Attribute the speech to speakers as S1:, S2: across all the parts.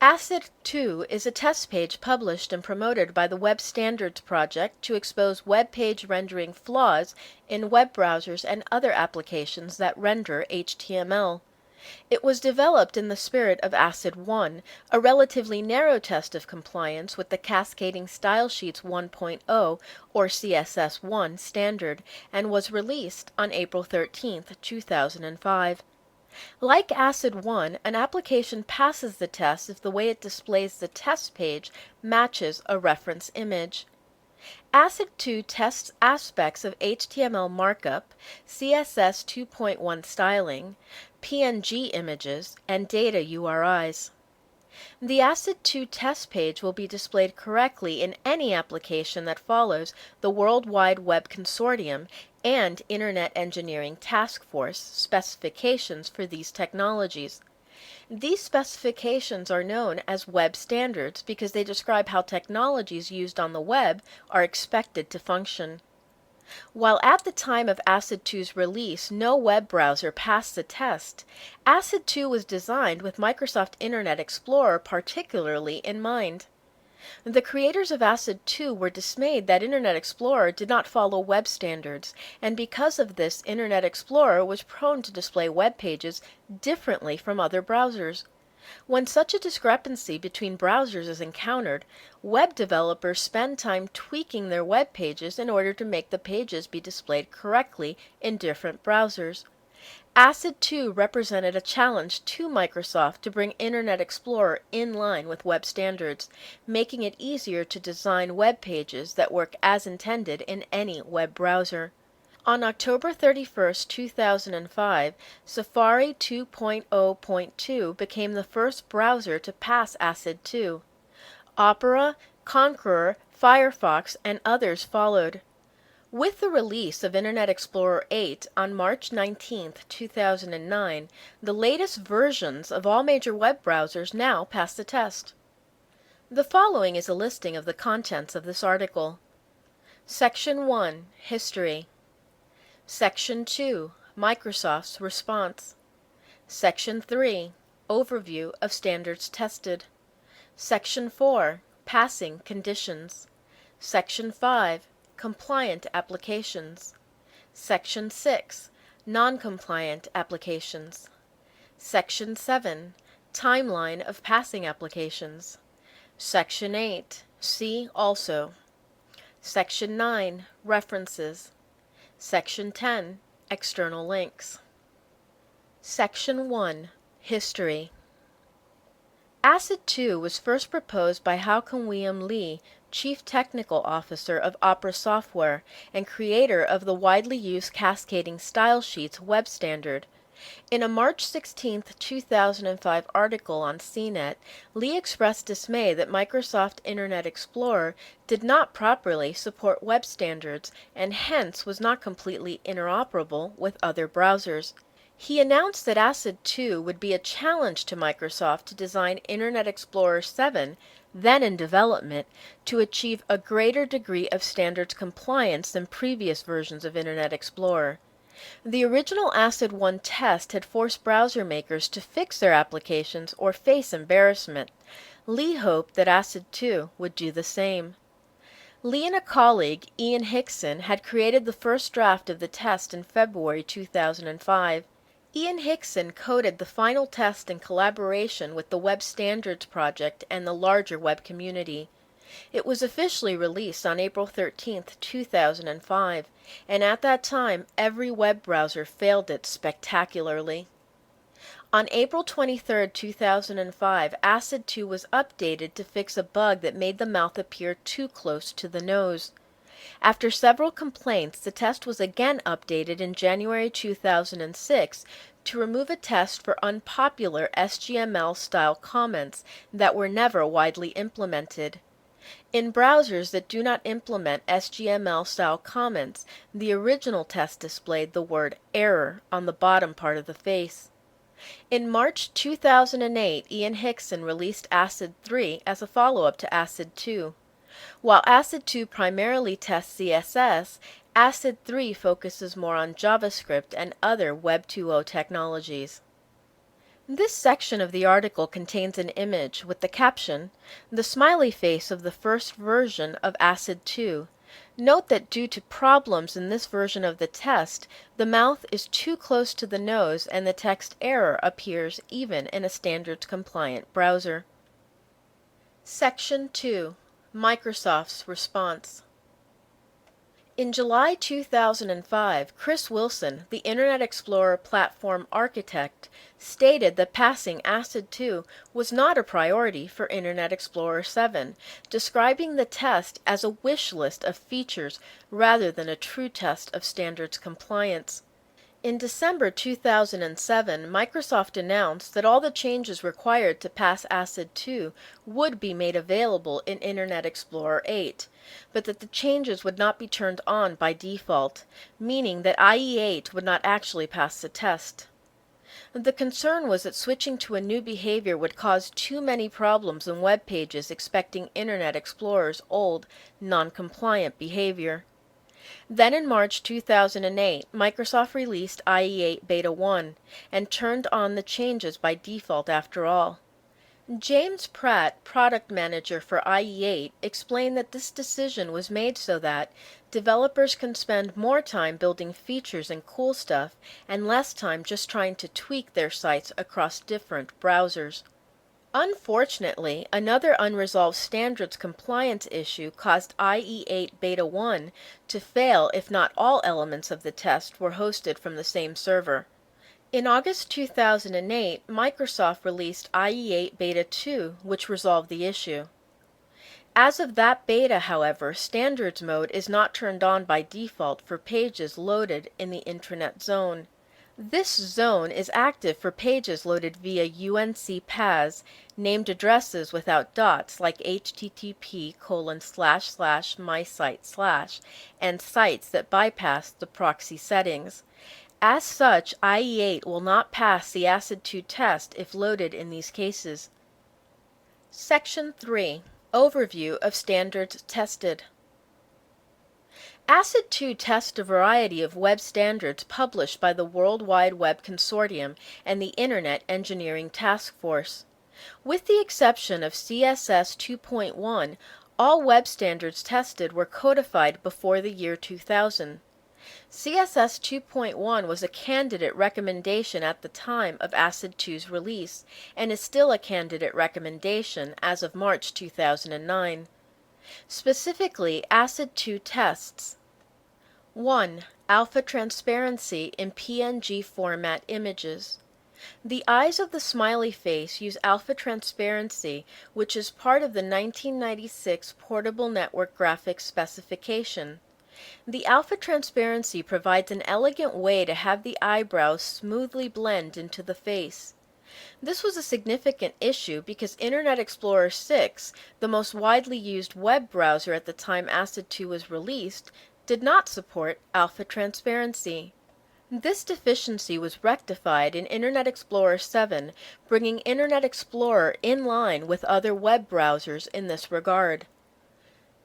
S1: Acid2 is a test page published and promoted by the Web Standards Project to expose web page rendering flaws in web browsers and other applications that render HTML. It was developed in the spirit of Acid1, a relatively narrow test of compliance with the Cascading Style Sheets 1.0 or CSS1 standard, and was released on April 13, 2005. Like Acid1, an application passes the test if the way it displays the test page matches a reference image. Acid2 tests aspects of HTML markup, CSS 2.1 styling, PNG images, and data URIs. The Acid2 test page will be displayed correctly in any application that follows the World Wide Web Consortium and Internet Engineering Task Force specifications for these technologies. These specifications are known as web standards because they describe how technologies used on the web are expected to function. While at the time of Acid2's release no web browser passed the test, Acid2 was designed with Microsoft Internet Explorer particularly in mind. The creators of Acid2 were dismayed that Internet Explorer did not follow web standards, and because of this, Internet Explorer was prone to display web pages differently from other browsers. When such a discrepancy between browsers is encountered, web developers spend time tweaking their web pages in order to make the pages be displayed correctly in different browsers. Acid2 represented a challenge to Microsoft to bring Internet Explorer in line with web standards, making it easier to design web pages that work as intended in any web browser. On October 31, 2005, Safari 2.0.2 became the first browser to pass Acid2. Opera, Conqueror, Firefox, and others followed. With the release of Internet Explorer 8 on March 19, 2009, the latest versions of all major web browsers now pass the test. The following is a listing of the contents of this article. Section 1, History. Section 2, Microsoft's response. Section 3, Overview of standards tested. Section 4, Passing conditions. Section 5, Compliant applications. Section 6, Non-compliant applications. Section 7, Timeline of passing applications. Section 8, See also. Section 9, References. Section 10, External links. Section 1, History. Acid2 was first proposed by Hao-William Lee, Chief Technical Officer of Opera Software and creator of the widely used Cascading Style Sheets web standard. In a March 16, 2005 article on CNET, Lee expressed dismay that Microsoft Internet Explorer did not properly support web standards and hence was not completely interoperable with other browsers. He announced that Acid2 would be a challenge to Microsoft to design Internet Explorer 7, then in development, to achieve a greater degree of standards compliance than previous versions of Internet Explorer. The original Acid1 test had forced browser makers to fix their applications or face embarrassment. Lee hoped that Acid2 would do the same. Lee and a colleague, Ian Hickson, had created the first draft of the test in February 2005. Ian Hickson coded the final test in collaboration with the Web Standards Project and the larger web community. It was officially released on April 13, 2005, and at that time every web browser failed it spectacularly. On April 23, 2005, Acid2 was updated to fix a bug that made the mouth appear too close to the nose. After several complaints, the test was again updated in January 2006 to remove a test for unpopular HTML-style comments that were never widely implemented. In browsers that do not implement HTML-style comments, the original test displayed the word error on the bottom part of the face. In March 2008, Ian Hickson released Acid3 as a follow-up to Acid2. While Acid2 primarily tests CSS, Acid3 focuses more on JavaScript and other Web 2.0 technologies. This section of the article contains an image with the caption, "The smiley face of the first version of Acid2. Note that due to problems in this version of the test, the mouth is too close to the nose and the text error appears even in a standards-compliant browser." Section 2. Microsoft's response. In July 2005, Chris Wilson, the Internet Explorer platform architect, stated that passing Acid2 was not a priority for Internet Explorer 7, describing the test as a wish list of features rather than a true test of standards compliance. In December 2007, Microsoft announced that all the changes required to pass Acid2 would be made available in Internet Explorer 8, but that the changes would not be turned on by default, meaning that IE8 would not actually pass the test. The concern was that switching to a new behavior would cause too many problems in web pages expecting Internet Explorer's old, non-compliant behavior. Then in March 2008, Microsoft released IE8 Beta 1 and turned on the changes by default after all. James Pratt, product manager for IE8, explained that this decision was made so that developers can spend more time building features and cool stuff and less time just trying to tweak their sites across different browsers. Unfortunately, another unresolved standards compliance issue caused IE8 Beta 1 to fail if not all elements of the test were hosted from the same server. In August 2008, Microsoft released IE8 Beta 2, which resolved the issue. As of that beta, however, standards mode is not turned on by default for pages loaded in the intranet zone. This zone is active for pages loaded via UNC paths, named addresses without dots like http://mysite/ and sites that bypass the proxy settings. As such, IE8 will not pass the Acid2 test if loaded in these cases. Section 3. Overview of standards tested. Acid2 tests a variety of web standards published by the World Wide Web Consortium and the Internet Engineering Task Force. With the exception of CSS 2.1, all web standards tested were codified before the year 2000. CSS 2.1 was a candidate recommendation at the time of Acid2's release and is still a candidate recommendation as of March 2009. Specifically, Acid2 tests 1. Alpha transparency in PNG format images. The eyes of the smiley face use alpha transparency, which is part of the 1996 Portable Network Graphics specification. The alpha transparency provides an elegant way to have the eyebrows smoothly blend into the face. This was a significant issue because Internet Explorer 6, the most widely used web browser at the time Acid2 was released, did not support alpha transparency. This deficiency was rectified in Internet Explorer 7, bringing Internet Explorer in line with other web browsers in this regard.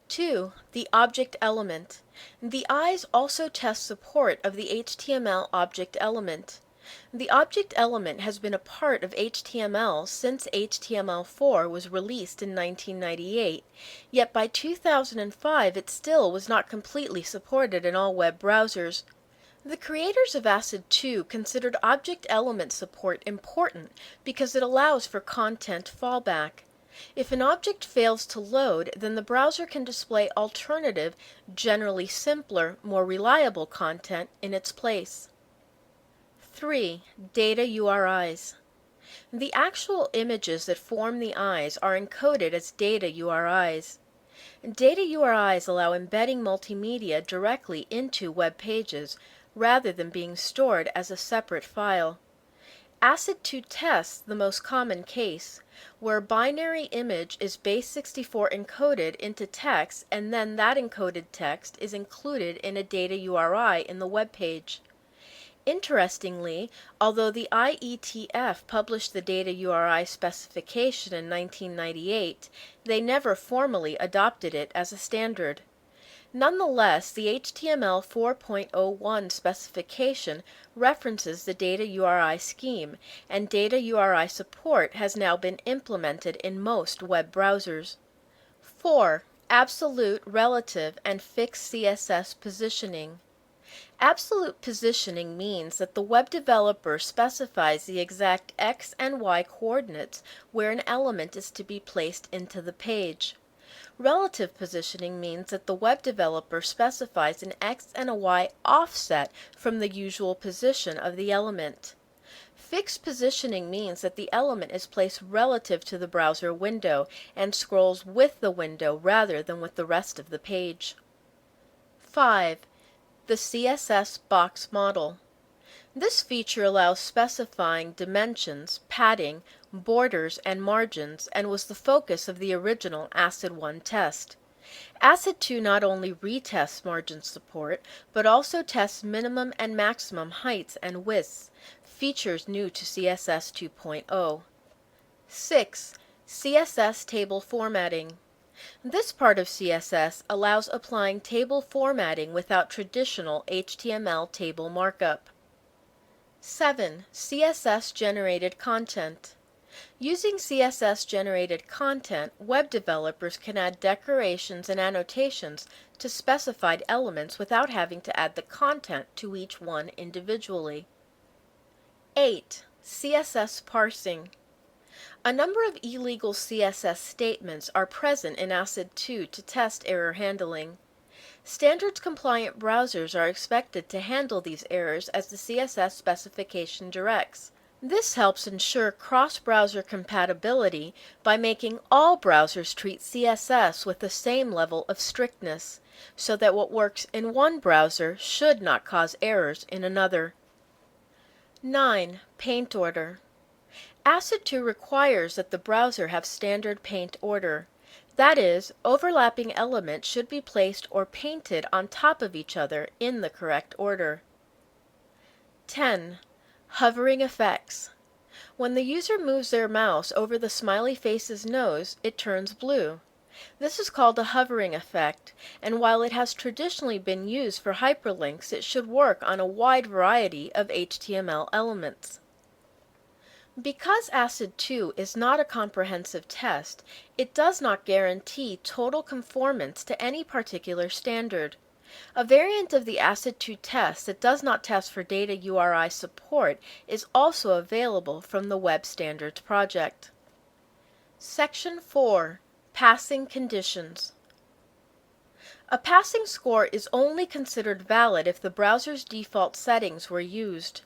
S1: 2. The object element. The eyes also test support of the HTML object element. The object element has been a part of HTML since HTML4 was released in 1998, yet by 2005 it still was not completely supported in all web browsers. The creators of Acid2 considered object element support important because it allows for content fallback. If an object fails to load, then the browser can display alternative, generally simpler, more reliable content in its place. 3. Data URIs. The actual images that form the eyes are encoded as data URIs. Data URIs allow embedding multimedia directly into web pages, rather than being stored as a separate file. Acid2 tests the most common case, where a binary image is base64 encoded into text and then that encoded text is included in a data URI in the web page. Interestingly, although the IETF published the data URI specification in 1998, they never formally adopted it as a standard. Nonetheless, the HTML 4.01 specification references the data URI scheme, and data URI support has now been implemented in most web browsers. 4. Absolute, relative, and fixed CSS positioning. Absolute positioning means that the web developer specifies the exact X and Y coordinates where an element is to be placed into the page. Relative positioning means that the web developer specifies an X and a Y offset from the usual position of the element. Fixed positioning means that the element is placed relative to the browser window and scrolls with the window rather than with the rest of the page. 5. The CSS box model. This feature allows specifying dimensions, padding, borders, and margins, and was the focus of the original Acid1 test. Acid2 not only retests margin support, but also tests minimum and maximum heights and widths, features new to CSS 2.0. 6. CSS table formatting. This part of CSS allows applying table formatting without traditional HTML table markup. 7. CSS-generated content. Using CSS-generated content, web developers can add decorations and annotations to specified elements without having to add the content to each one individually. 8. CSS parsing. A number of illegal CSS statements are present in Acid2 to test error handling. Standards-compliant browsers are expected to handle these errors as the CSS specification directs. This helps ensure cross-browser compatibility by making all browsers treat CSS with the same level of strictness, so that what works in one browser should not cause errors in another. 9. Paint order. Acid2 requires that the browser have standard paint order. That is, overlapping elements should be placed or painted on top of each other in the correct order. 10. Hovering effects. When the user moves their mouse over the smiley face's nose, it turns blue. This is called a hovering effect, and while it has traditionally been used for hyperlinks, it should work on a wide variety of HTML elements. Because Acid2 is not a comprehensive test, it does not guarantee total conformance to any particular standard. A variant of the Acid2 test that does not test for data URI support is also available from the Web Standards project. Section 4. Passing conditions. A passing score is only considered valid if the browser's default settings were used.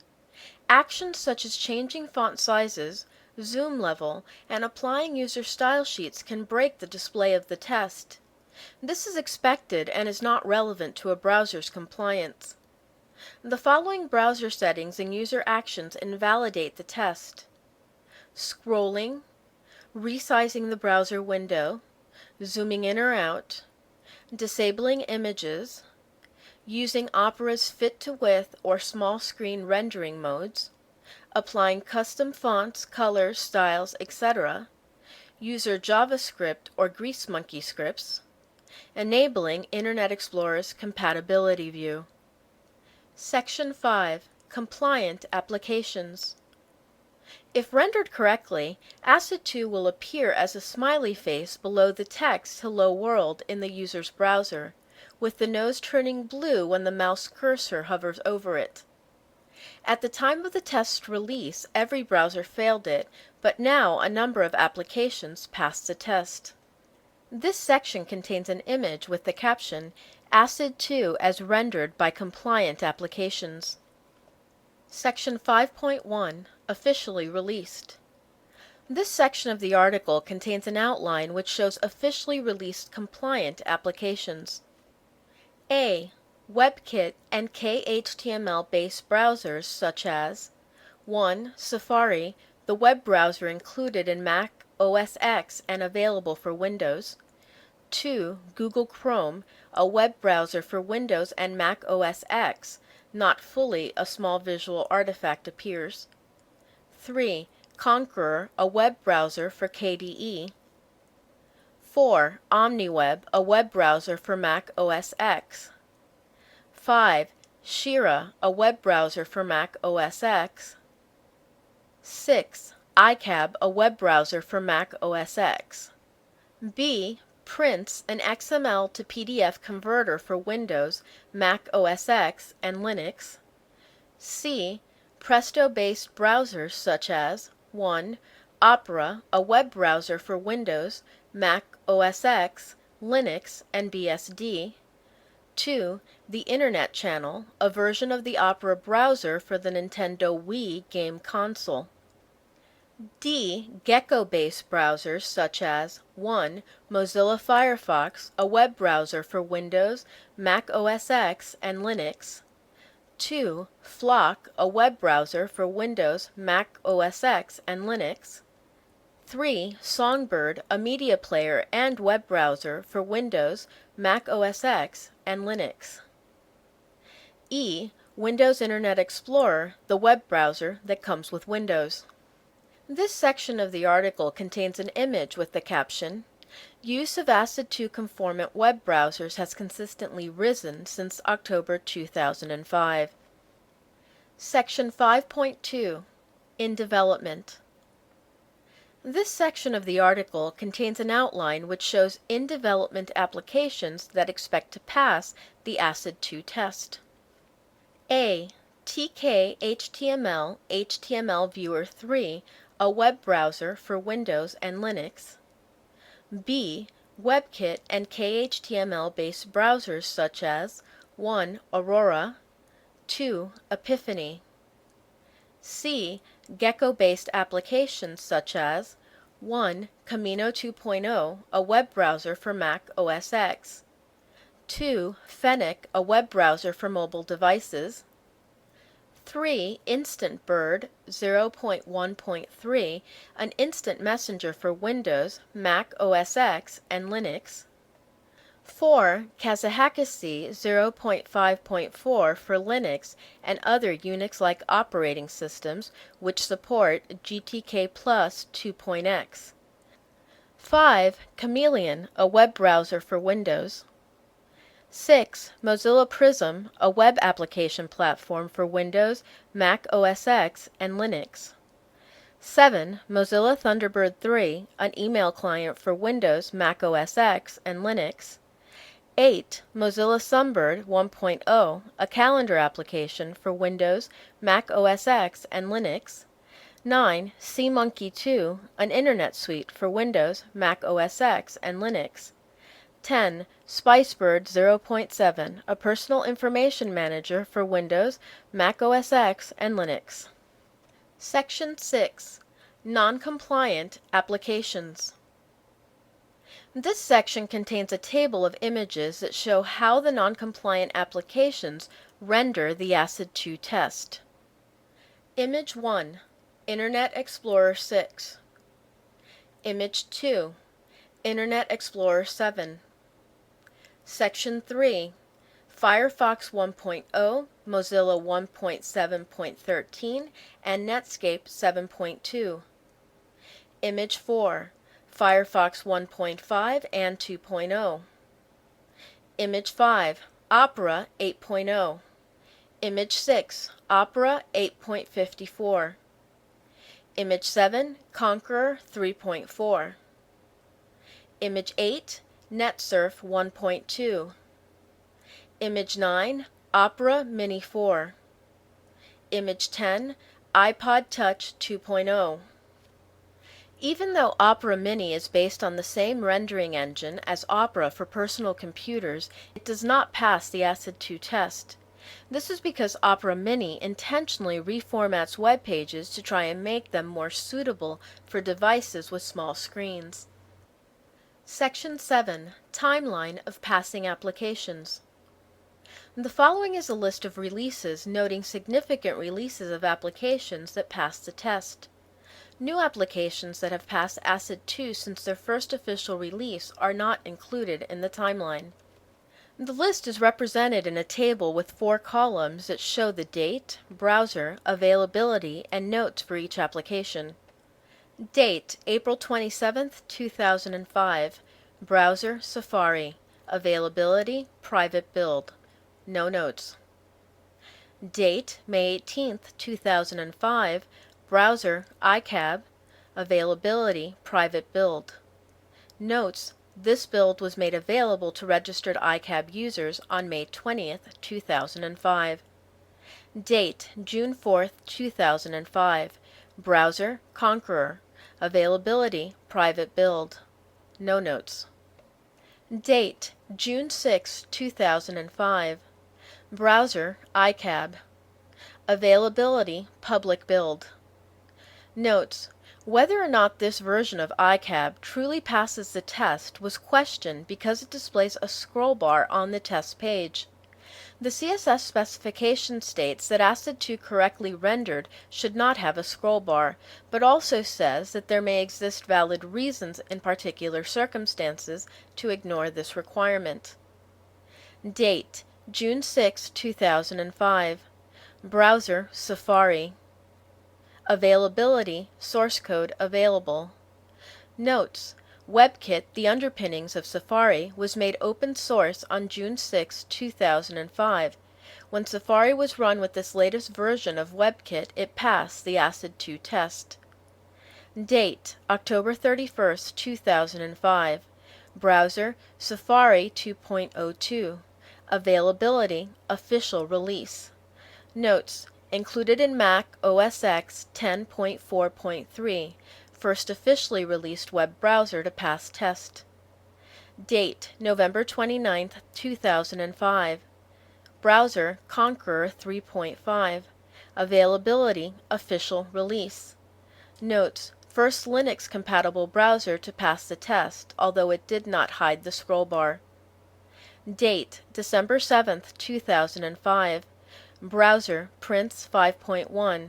S1: Actions such as changing font sizes, zoom level, and applying user style sheets can break the display of the test. This is expected and is not relevant to a browser's compliance. The following browser settings and user actions invalidate the test: scrolling, resizing the browser window, zooming in or out, disabling images, using Opera's fit-to-width or small screen rendering modes, applying custom fonts, colors, styles, etc., user JavaScript or GreaseMonkey scripts, enabling Internet Explorer's compatibility view. Section 5. Compliant applications. If rendered correctly, Acid2 will appear as a smiley face below the text "Hello World" in the user's browser, with the nose turning blue when the mouse cursor hovers over it. At the time of the test's release, every browser failed it, but now a number of applications passed the test. This section contains an image with the caption, "Acid2 as rendered by compliant applications." Section 5.1. Officially released. This section of the article contains an outline which shows officially released compliant applications. A. WebKit and KHTML-based browsers such as 1. Safari, the web browser included in Mac OS X and available for Windows. 2. Google Chrome, a web browser for Windows and Mac OS X. Not fully, a small visual artifact appears. 3. Conqueror, a web browser for KDE. 4. OmniWeb, a web browser for Mac OS X. 5. Shira, a web browser for Mac OS X. 6. iCab, a web browser for Mac OS X. B. Prints, an XML to PDF converter for Windows, Mac OS X, and Linux. C. Presto-based browsers such as 1. Opera, a web browser for Windows, Mac OS X, Linux, and BSD. 2. The Internet Channel, a version of the Opera browser for the Nintendo Wii game console. D. Gecko-based browsers such as 1. Mozilla Firefox, a web browser for Windows, Mac OS X, and Linux. 2. Flock, a web browser for Windows, Mac OS X, and Linux. 3. Songbird, a media player and web browser for Windows, Mac OS X, and Linux. E. Windows Internet Explorer, the web browser that comes with Windows. This section of the article contains an image with the caption, "Use of Acid2 conformant web browsers has consistently risen since October 2005. Section 5.2, In Development. This section of the article contains an outline which shows in-development applications that expect to pass the Acid2 test. A. TK HTML HTML Viewer 3, a web browser for Windows and Linux. B. WebKit and KHTML-based browsers such as 1. Aurora, 2. Epiphany. C. Gecko-based applications such as 1. Camino 2.0, a web browser for Mac OS X. 2. Fennec, a web browser for mobile devices. 3. Instant Bird 0.1.3, an instant messenger for Windows, Mac OS X, and Linux. 4. Cascading 0.5.4 for Linux and other Unix-like operating systems which support GTK Plus 2.x. 5. Chameleon, a web browser for Windows. 6. Mozilla Prism, a web application platform for Windows, Mac OS X, and Linux. 7. Mozilla Thunderbird 3, an email client for Windows, Mac OS X, and Linux. 8. Mozilla Sunbird 1.0, a calendar application for Windows, Mac OS X, and Linux. 9. CMonkey 2, an internet suite for Windows, Mac OS X, and Linux. 10. Spicebird 0.7, a personal information manager for Windows, Mac OS X, and Linux. Section 6. Non-compliant applications. This section contains a table of images that show how the non-compliant applications render the Acid2 test. Image 1. Internet Explorer 6. Image 2. Internet Explorer 7. Section 3. Firefox 1.0, Mozilla 1.7.13, and Netscape 7.2. Image 4. Firefox 1.5 and 2.0. Image 5. Opera 8.0. Image 6. Opera 8.54. Image 7. Conqueror 3.4. Image 8. NetSurf 1.2. Image 9. Opera Mini 4. Image 10. iPod Touch 2.0. Even though Opera Mini is based on the same rendering engine as Opera for personal computers, it does not pass the Acid2 test. This is because Opera Mini intentionally reformats web pages to try and make them more suitable for devices with small screens. Section 7. Timeline of passing applications. The following is a list of releases noting significant releases of applications that passed the test. New applications that have passed Acid2 since their first official release are not included in the timeline. The list is represented in a table with 4 columns that show the date, browser, availability, and notes for each application. Date, April 27, 2005. Browser, Safari. Availability, private build. No notes. Date, May 18th, 2005. Browser, iCab. Availability, private build. Notes, this build was made available to registered iCab users on May 20th, 2005. Date, June 4th, 2005. Browser, Conqueror. Availability, private build. No notes. Date, June 6, 2005. Browser, iCab. Availability, public build. Notes, whether or not this version of iCab truly passes the test was questioned because it displays a scroll bar on the test page. The CSS specification states that Acid2 correctly rendered should not have a scroll bar, but also says that there may exist valid reasons in particular circumstances to ignore this requirement. Date, June 6, 2005. Browser, Safari. Availability, source code available. Notes, WebKit, the underpinnings of Safari, was made open source on June 6, 2005. When Safari was run with this latest version of WebKit, it passed the Acid2 test. Date, October 31, 2005. Browser, Safari 2.02. Availability, official release. Notes, included in Mac OS X 10.4.3. First officially released web browser to pass test. Date, November 29, 2005. Browser, Conqueror 3.5. Availability, official release. Notes, first Linux-compatible browser to pass the test, although it did not hide the scroll bar. Date, December 7, 2005. Browser, Prince 5.1.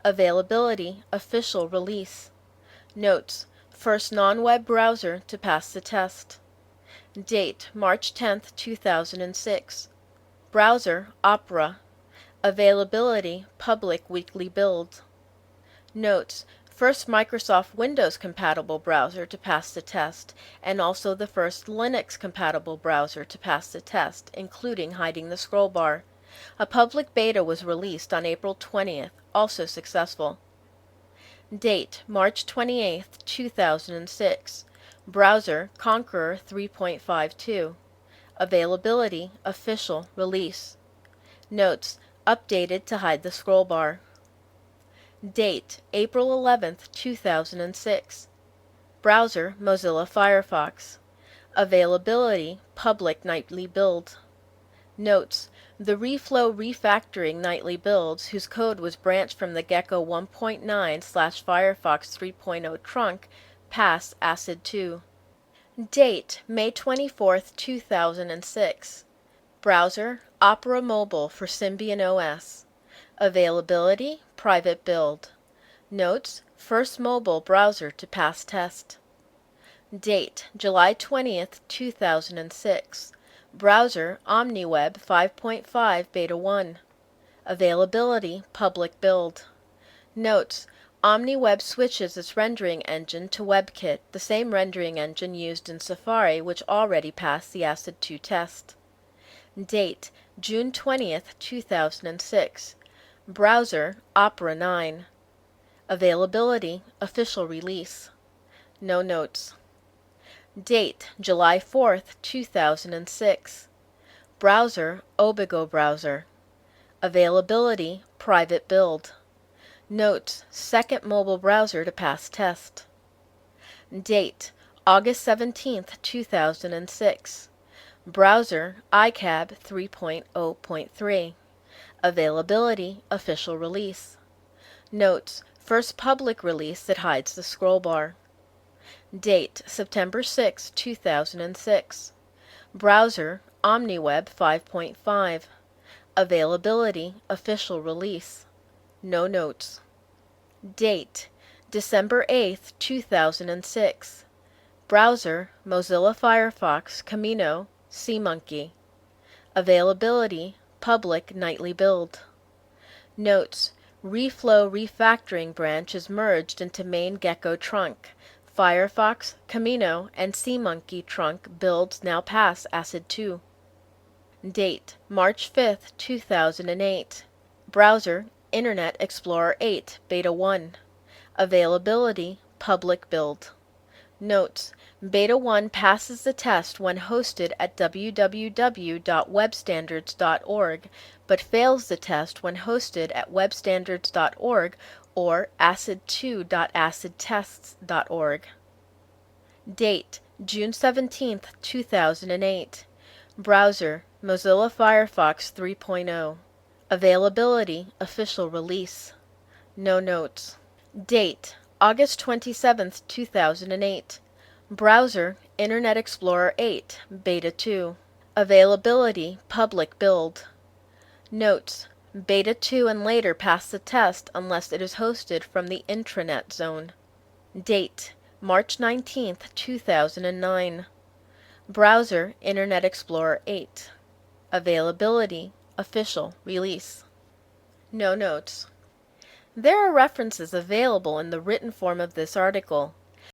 S1: Availability, official release. Notes, first non-web browser to pass the test. Date, March 10, 2006. Browser, Opera. Availability, public weekly build. Notes, first Microsoft Windows-compatible browser to pass the test, and also the first Linux-compatible browser to pass the test, including hiding the scroll bar. A public beta was released on April 20th, also successful. Date, March 28, 2006. Browser, Conqueror 3.52. Availability, official release. Notes, updated to hide the scroll bar. Date, April 11, 2006. Browser, Mozilla Firefox. Availability, public nightly build. Notes, the Reflow refactoring nightly builds, whose code was branched from the Gecko 1.9/Firefox 3.0 trunk, pass Acid2. Date, May 24, 2006. Browser, Opera Mobile for Symbian OS. Availability, private build. Notes, first mobile browser to pass test. Date, July 20, 2006. Browser, OmniWeb 5.5 Beta 1. Availability, public build. Notes, OmniWeb switches its rendering engine to WebKit, the same rendering engine used in Safari, which already passed the Acid2 test. Date, June 20, 2006. Browser, Opera 9. Availability, official release. No notes. Date, July 4, 2006. Browser, Obigo browser. Availability, private build. Notes, second mobile browser to pass test. Date, August 17, 2006. Browser, iCab 3.0.3. Availability, official release. Notes, first public release that hides the scroll bar. Date, September 6, 2006. Browser, OmniWeb 5.5. Availability, official release. No notes. Date, December 8, 2006. Browser, Mozilla Firefox, Camino, SeaMonkey. Availability, public nightly build. Notes, Reflow refactoring branch is merged into main Gecko trunk. Firefox, Camino, and SeaMonkey trunk builds now pass Acid2. Date: March 5, 2008. Browser: Internet Explorer 8, Beta 1. Availability: Public build. Notes: Beta 1 passes the test when hosted at www.webstandards.org, but fails the test when hosted at webstandards.org or acid2.acidtests.org. Date: June 17, 2008. Browser: Mozilla Firefox 3.0. Availability: Official release. No notes. Date: August 27, 2008. Browser: Internet Explorer 8, Beta 2. Availability: Public build. Notes: Beta 2 and later pass the test unless it is hosted from the intranet zone. Date: March 19, 2009. Browser: Internet Explorer 8. Availability: Official release. No notes. There are references available in the written form of this article.